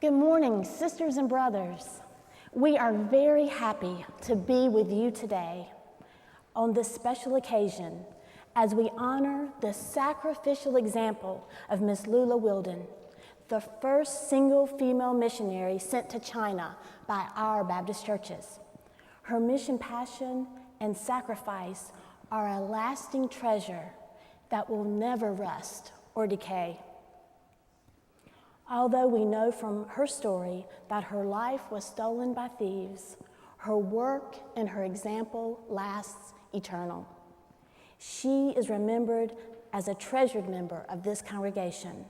Good morning, sisters and brothers. We are very happy to be with you today on this special occasion as we honor the sacrificial example of Miss Lula Wilden, the first single female missionary sent to China by our Baptist churches. Her mission, passion, and sacrifice are a lasting treasure that will never rust or decay. Although we know from her story that her life was stolen by thieves, her work and her example lasts eternal. She is remembered as a treasured member of this congregation.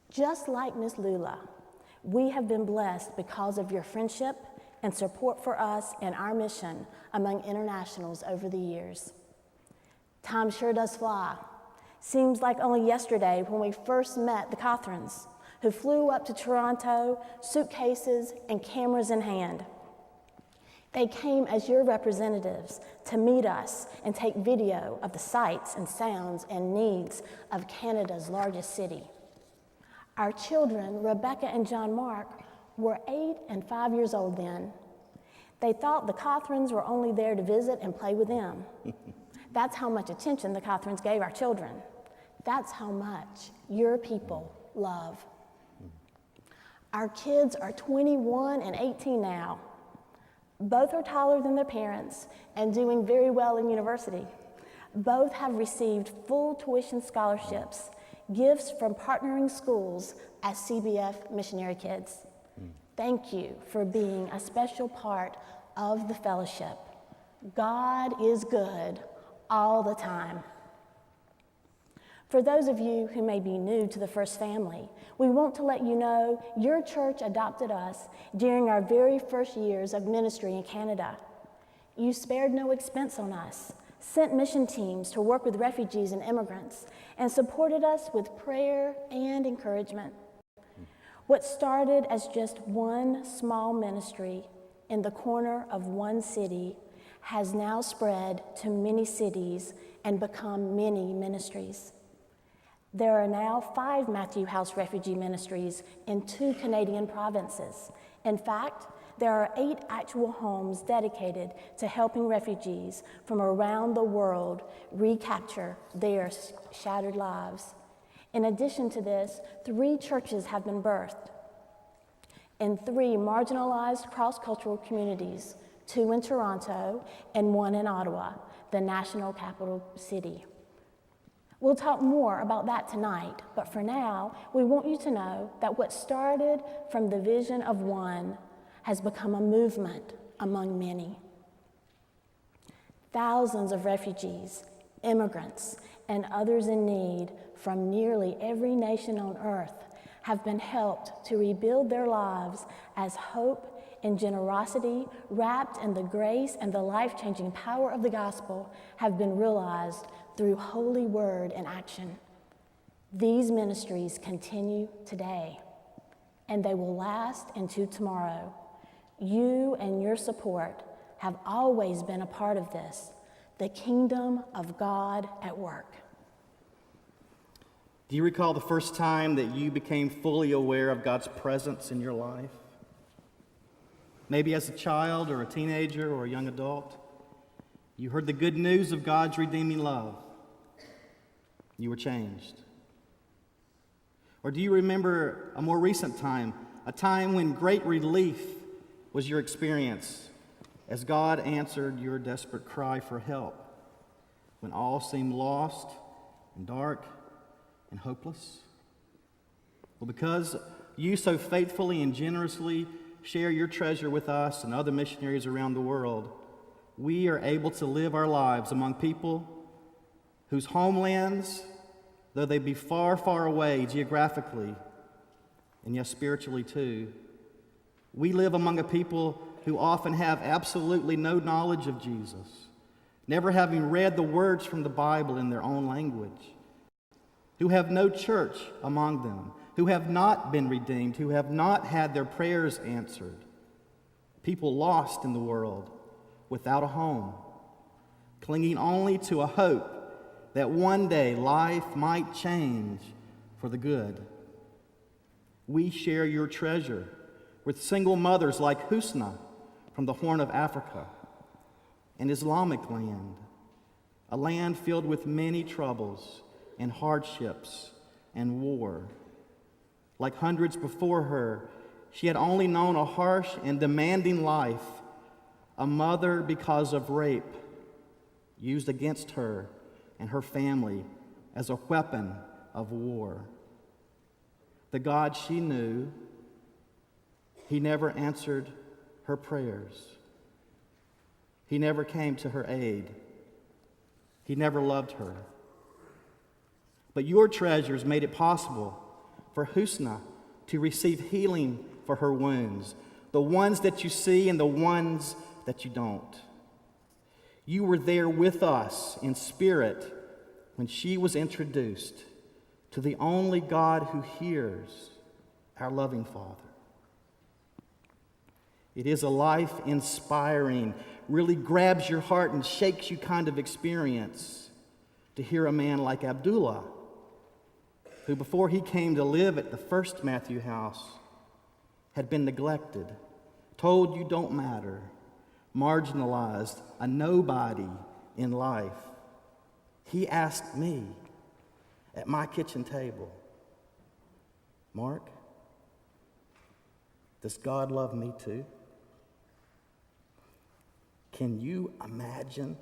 Just like Miss Lula, we have been blessed because of your friendship and support for us and our mission among internationals over the years. Time sure does fly. Seems like only yesterday when we first met the Catherines, who flew up to Toronto, suitcases and cameras in hand. They came as your representatives to meet us and take video of the sights and sounds and needs of Canada's largest city. Our children, Rebecca and John Mark, were 8 and 5 years old then. They thought the Catherines were only there to visit and play with them. That's how much attention the Catherines gave our children. That's how much your people love. Our kids are 21 and 18 now. Both are taller than their parents and doing very well in university. Both have received full tuition scholarships, gifts from partnering schools as CBF missionary kids. Thank you for being a special part of the fellowship. God is good all the time. For those of you who may be new to the First Family, we want to let you know your church adopted us during our very first years of ministry in Canada. You spared no expense on us, sent mission teams to work with refugees and immigrants, and supported us with prayer and encouragement. What started as just one small ministry in the corner of one city has now spread to many cities and become many ministries. There are now 5 Matthew House refugee ministries in 2 Canadian provinces. In fact, there are 8 actual homes dedicated to helping refugees from around the world recapture their shattered lives. In addition to this, 3 churches have been birthed in 3 marginalized cross-cultural communities, 2 in Toronto and 1 in Ottawa, the national capital city. We'll talk more about that tonight, but for now, we want you to know that what started from the vision of one has become a movement among many. Thousands of refugees, immigrants, and others in need from nearly every nation on earth have been helped to rebuild their lives as hope and generosity, wrapped in the grace and the life-changing power of the gospel, have been realized through holy word and action. These ministries continue today, and they will last into tomorrow. You and your support have always been a part of this, the kingdom of God at work. Do you recall the first time that you became fully aware of God's presence in your life? Maybe as a child or a teenager or a young adult, you heard the good news of God's redeeming love. You were changed. Or do you remember a more recent time, a time when great relief was your experience as God answered your desperate cry for help, when all seemed lost and dark and hopeless? Well, because you so faithfully and generously share your treasure with us and other missionaries around the world, we are able to live our lives among people whose homelands, though they be far, far away geographically, and yes, spiritually too, we live among a people who often have absolutely no knowledge of Jesus, never having read the words from the Bible in their own language, who have no church among them, who have not been redeemed, who have not had their prayers answered. People lost in the world, without a home, clinging only to a hope that one day life might change for the good. We share your treasure with single mothers like Husna from the Horn of Africa, an Islamic land, a land filled with many troubles and hardships and war. Like hundreds before her, she had only known a harsh and demanding life, a mother because of rape, used against her and her family as a weapon of war. The God she knew, he never answered her prayers. He never came to her aid. He never loved her. But your treasures made it possible for Husna to receive healing for her wounds, the ones that you see and the ones that you don't. You were there with us in spirit when she was introduced to the only God who hears, our loving Father. It is a life-inspiring, really grabs your heart and shakes you kind of experience to hear a man like Abdullah, who before he came to live at the First Matthew house had been neglected, told you don't matter, marginalized, a nobody in life. He asked me at my kitchen table, Mark, does God love me too? Can you imagine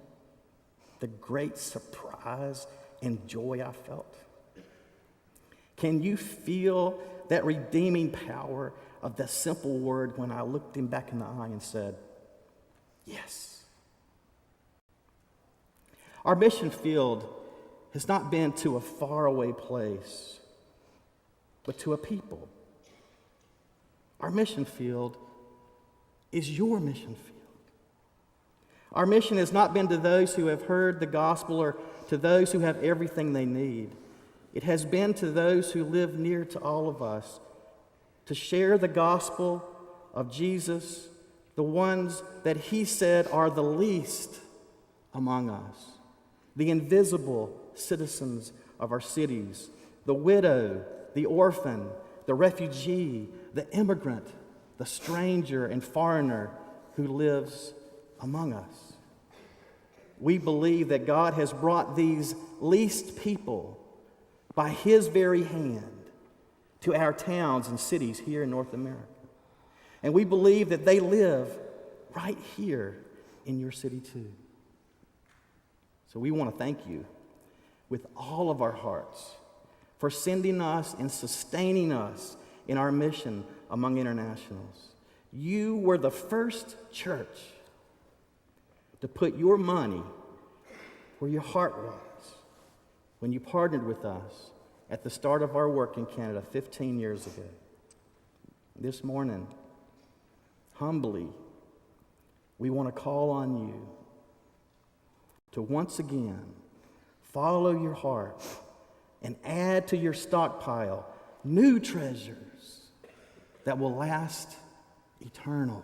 the great surprise and joy I felt? Can you feel that redeeming power of that simple word when I looked him back in the eye and said, yes? Our mission field has not been to a faraway place, but to a people. Our mission field is your mission field. Our mission has not been to those who have heard the gospel or to those who have everything they need. It has been to those who live near to all of us, to share the gospel of Jesus, the ones that he said are the least among us, the invisible citizens of our cities, the widow, the orphan, the refugee, the immigrant, the stranger and foreigner who lives among us. We believe that God has brought these least people by his very hand to our towns and cities here in North America. And we believe that they live right here in your city too. So we want to thank you with all of our hearts for sending us and sustaining us in our mission among internationals. You were the first church to put your money where your heart was when you partnered with us at the start of our work in Canada 15 years ago. This morning, humbly, we want to call on you to once again follow your heart and add to your stockpile new treasures that will last eternal.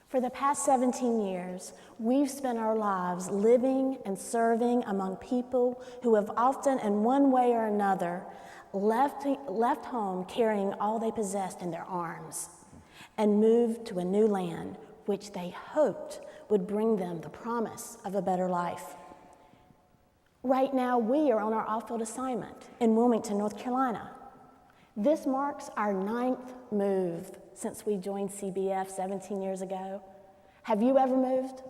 For the past 17 years, we've spent our lives living and serving among people who have often, in one way or another, left home carrying all they possessed in their arms and moved to a new land which they hoped would bring them the promise of a better life. Right now, we are on our off-field assignment in Wilmington, North Carolina. This marks our 9th move since we joined CBF 17 years ago. Have you ever moved?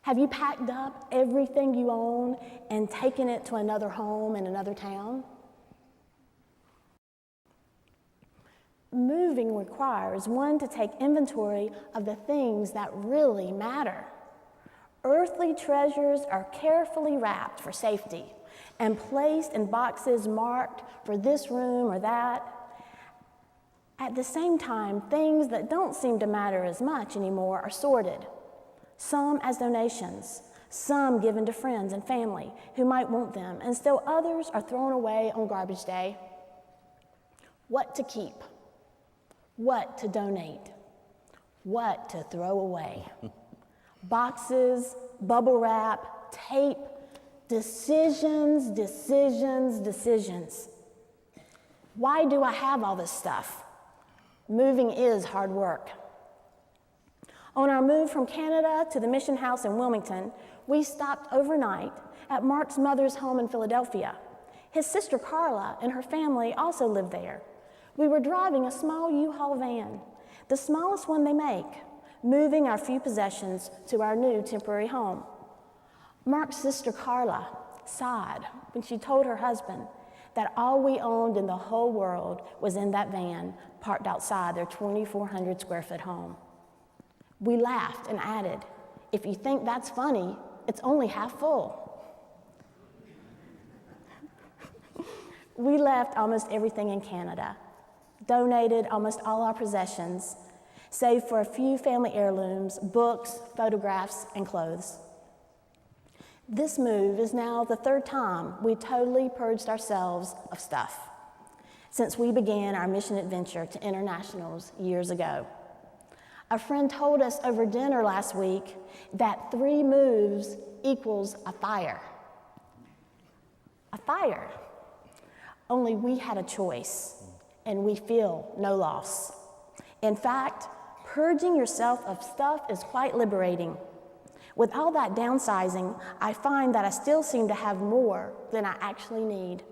Have you packed up everything you own and taken it to another home in another town? Moving requires one to take inventory of the things that really matter. Earthly treasures are carefully wrapped for safety and placed in boxes marked for this room or that. At the same time, things that don't seem to matter as much anymore are sorted, some as donations, some given to friends and family who might want them, and still others are thrown away on garbage day. What to keep? What to donate? What to throw away? Boxes, bubble wrap, tape, Decisions, decisions, decisions. Why do I have all this stuff? Moving is hard work. On our move from Canada to the mission house in Wilmington, we stopped overnight at Mark's mother's home in Philadelphia. His sister Carla and her family also lived there. We were driving a small U-Haul van, the smallest one they make, moving our few possessions to our new temporary home. Mark's sister Carla sighed when she told her husband that all we owned in the whole world was in that van parked outside their 2,400 square foot home. We laughed and added, "If you think that's funny, it's only half full." We left almost everything in Canada, donated almost all our possessions, save for a few family heirlooms, books, photographs, and clothes. This move is now the third time we totally purged ourselves of stuff since we began our mission adventure to internationals years ago. A friend told us over dinner last week that 3 moves equals a fire. A fire. Only we had a choice, and we feel no loss. In fact, purging yourself of stuff is quite liberating. With all that downsizing, I find that I still seem to have more than I actually need.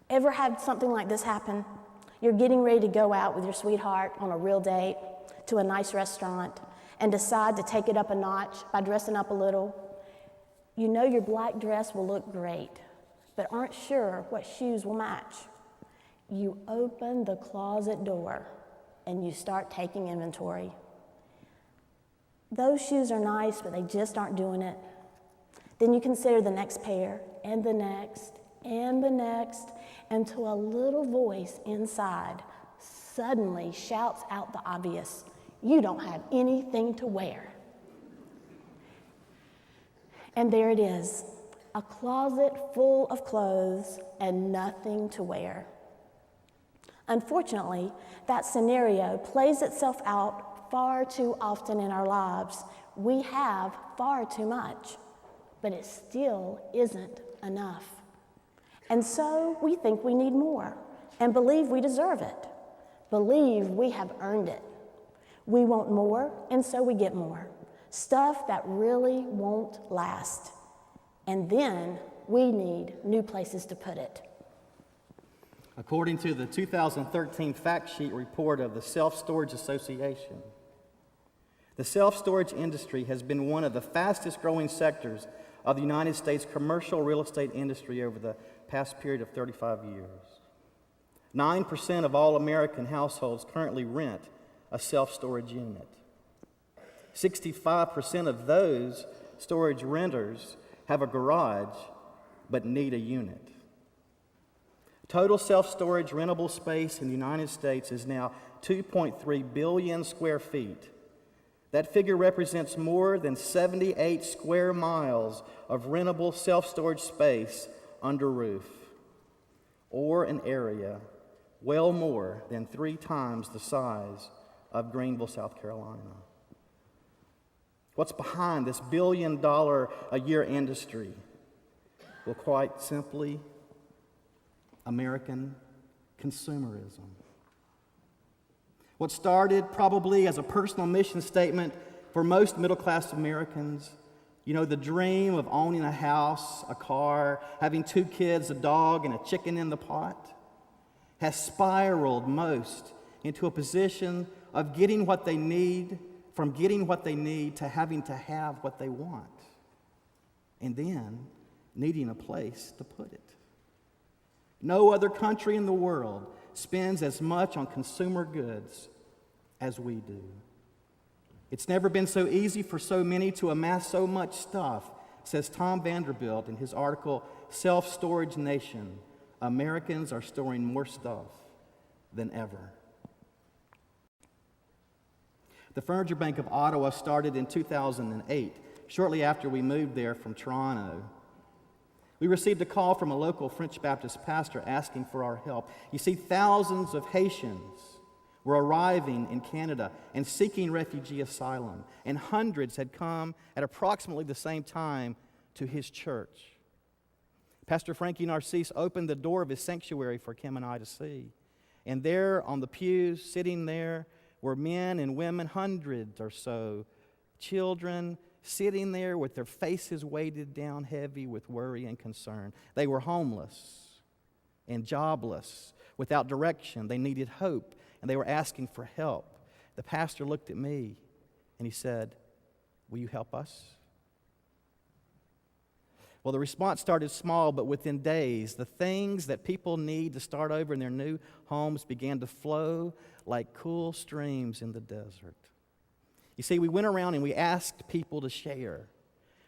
Ever had something like this happen? You're getting ready to go out with your sweetheart on a real date to a nice restaurant and decide to take it up a notch by dressing up a little. You know your black dress will look great, but aren't sure what shoes will match. You open the closet door and you start taking inventory. Those shoes are nice, but they just aren't doing it. Then you consider the next pair, and the next, and the next, until a little voice inside suddenly shouts out the obvious, "You don't have anything to wear." And there it is, a closet full of clothes and nothing to wear. Unfortunately, that scenario plays itself out far too often in our lives. We have far too much, but it still isn't enough. And so we think we need more and believe we deserve it, believe we have earned it. We want more, and so we get more. Stuff that really won't last. And then we need new places to put it. According to the 2013 fact sheet report of the Self-Storage Association, the self-storage industry has been one of the fastest growing sectors of the United States commercial real estate industry over the past period of 35 years. 9% of all American households currently rent a self-storage unit. 65% of those storage renters have a garage but need a unit. Total self-storage rentable space in the United States is now 2.3 billion square feet. That figure represents more than 78 square miles of rentable self-storage space under roof, or an area well more than 3 times the size of Greenville, South Carolina. What's behind this billion-dollar-a-year industry? Well, quite simply, American consumerism. What started probably as a personal mission statement for most middle-class Americans, the dream of owning a house, a car, having 2 kids, a dog, and a chicken in the pot, has spiraled most into a position of getting what they need, from getting what they need to having to have what they want, and then needing a place to put it. No other country in the world spends as much on consumer goods as we do. It's never been so easy for so many to amass so much stuff, says Tom Vanderbilt in his article, Self-Storage Nation. Americans are storing more stuff than ever. The Furniture Bank of Ottawa started in 2008, shortly after we moved there from Toronto. We received a call from a local French Baptist pastor asking for our help. You see, thousands of Haitians were arriving in Canada and seeking refugee asylum, and hundreds had come at approximately the same time to his church. Pastor Frankie Narcisse opened the door of his sanctuary for Kim and I to see. And there on the pews, sitting there, were men and women, hundreds or so, children, sitting there with their faces weighted down heavy with worry and concern. They were homeless and jobless, without direction. They needed hope, and they were asking for help. The pastor looked at me, and he said, "Will you help us?" Well, the response started small, but within days, the things that people need to start over in their new homes began to flow like cool streams in the desert. You see, we went around and we asked people to share.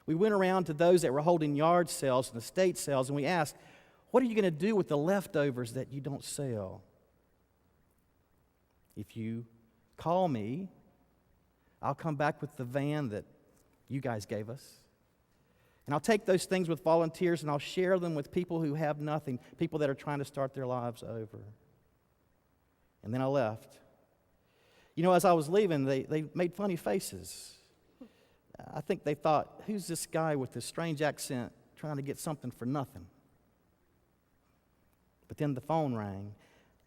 We went around to those that were holding yard sales and estate sales, and we asked, what are you going to do with the leftovers that you don't sell? If you call me, I'll come back with the van that you guys gave us. And I'll take those things with volunteers and I'll share them with people who have nothing, people that are trying to start their lives over. And then I left. You know, as I was leaving, they made funny faces. I think they thought, who's this guy with this strange accent trying to get something for nothing? But then the phone rang,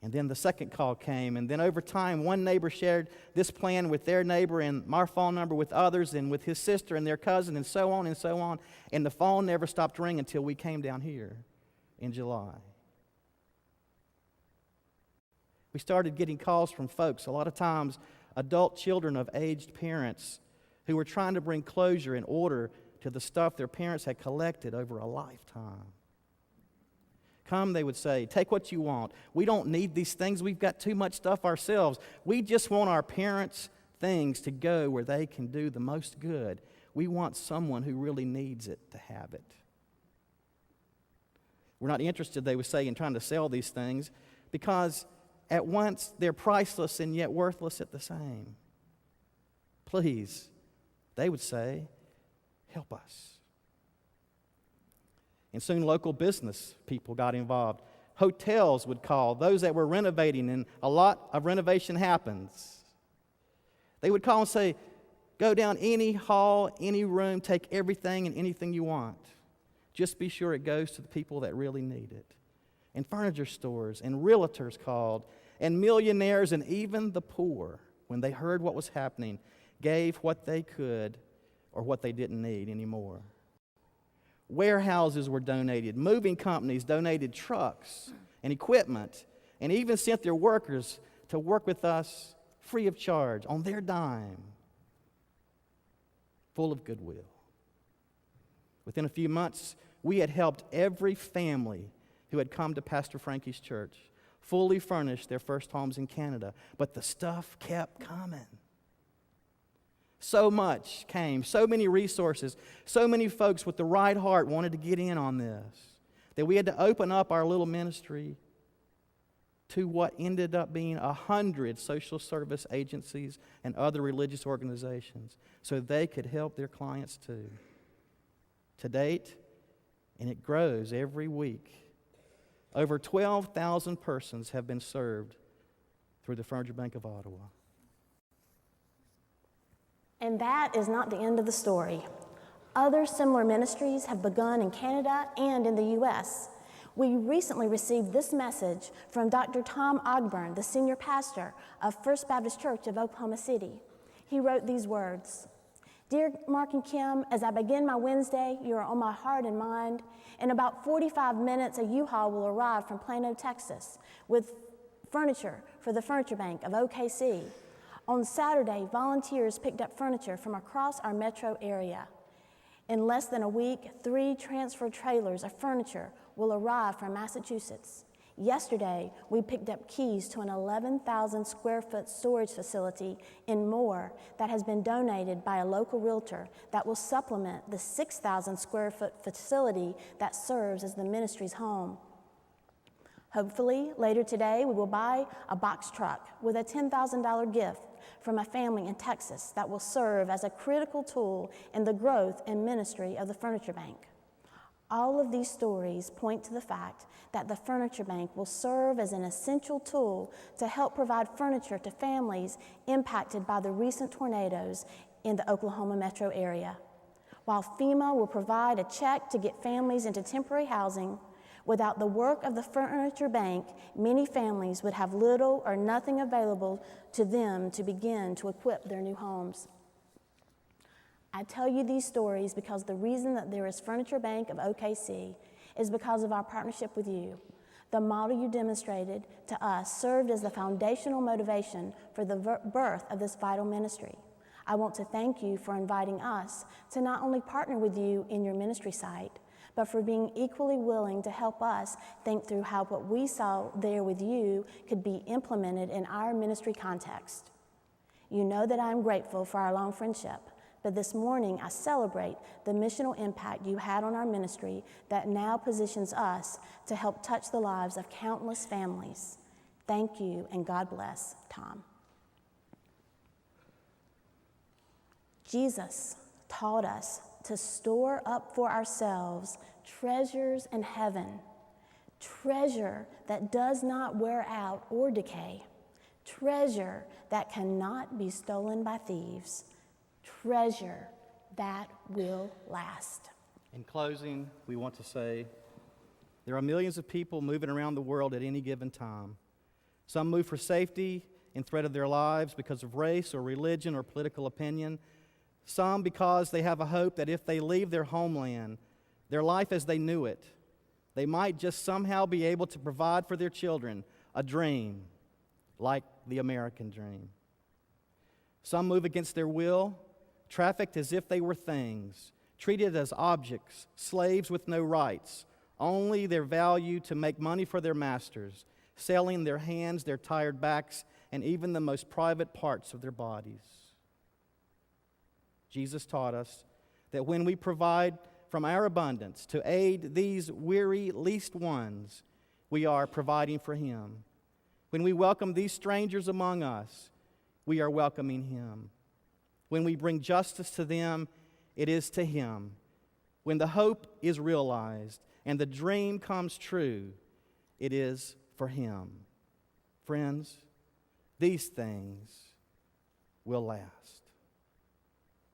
and then the second call came, and then over time, one neighbor shared this plan with their neighbor and my phone number with others and with his sister and their cousin and so on and so on. And the phone never stopped ringing until we came down here in July. We started getting calls from folks, a lot of times adult children of aged parents who were trying to bring closure and order to the stuff their parents had collected over a lifetime. Come, they would say, take what you want. We don't need these things. We've got too much stuff ourselves. We just want our parents' things to go where they can do the most good. We want someone who really needs it to have it. We're not interested, they would say, in trying to sell these things because at once they're priceless and yet worthless at the same. Please, they would say, help us. And soon local business people got involved. Hotels would call, those that were renovating, and a lot of renovation happens. They would call and say, go down any hall, any room, take everything and anything you want. Just be sure it goes to the people that really need it. And furniture stores and realtors called, and millionaires and even the poor, when they heard what was happening, gave what they could or what they didn't need anymore. Warehouses were donated. Moving companies donated trucks and equipment and even sent their workers to work with us free of charge on their dime, full of goodwill. Within a few months, we had helped every family who had come to Pastor Frankie's church fully furnish their first homes in Canada. But the stuff kept coming. So much came, so many resources, so many folks with the right heart wanted to get in on this, that we had to open up our little ministry to what ended up being 100 social service agencies and other religious organizations so they could help their clients too. To date, and it grows every week, over 12,000 persons have been served through the Furniture Bank of Ottawa. And that is not the end of the story. Other similar ministries have begun in Canada and in the U.S. We recently received this message from Dr. Tom Ogburn, the senior pastor of First Baptist Church of Oklahoma City. He wrote these words: Dear Mark and Kim, as I begin my Wednesday, you are on my heart and mind. In about 45 minutes, a U-Haul will arrive from Plano, Texas, with furniture for the Furniture Bank of OKC. On Saturday, volunteers picked up furniture from across our metro area. In less than a week, 3 transfer trailers of furniture will arrive from Massachusetts. Yesterday, we picked up keys to an 11,000 square foot storage facility in Moore that has been donated by a local realtor that will supplement the 6,000 square foot facility that serves as the ministry's home. Hopefully, later today, we will buy a box truck with a $10,000 gift from a family in Texas that will serve as a critical tool in the growth and ministry of the Furniture Bank. All of these stories point to the fact that the Furniture Bank will serve as an essential tool to help provide furniture to families impacted by the recent tornadoes in the Oklahoma metro area. While FEMA will provide a check to get families into temporary housing, without the work of the Furniture Bank, many families would have little or nothing available to them to begin to equip their new homes. I tell you these stories because the reason that there is Furniture Bank of OKC is because of our partnership with you. The model you demonstrated to us served as the foundational motivation for the birth of this vital ministry. I want to thank you for inviting us to not only partner with you in your ministry site, but for being equally willing to help us think through how what we saw there with you could be implemented in our ministry context. You know that I'm grateful for our long friendship, but this morning I celebrate the missional impact you had on our ministry that now positions us to help touch the lives of countless families. Thank you, and God bless, Tom. Jesus taught us to store up for ourselves treasures in heaven, treasure that does not wear out or decay, treasure that cannot be stolen by thieves, treasure that will last. In closing, we want to say there are millions of people moving around the world at any given time. Some move for safety in threat of their lives because of race or religion or political opinion. Some because they have a hope that if they leave their homeland, their life as they knew it, they might just somehow be able to provide for their children a dream like the American dream. Some move against their will, trafficked as if they were things, treated as objects, slaves with no rights, only their value to make money for their masters, selling their hands, their tired backs, and even the most private parts of their bodies. Jesus taught us that when we provide from our abundance to aid these weary least ones, we are providing for Him. When we welcome these strangers among us, we are welcoming Him. When we bring justice to them, it is to Him. When the hope is realized and the dream comes true, it is for Him. Friends, these things will last.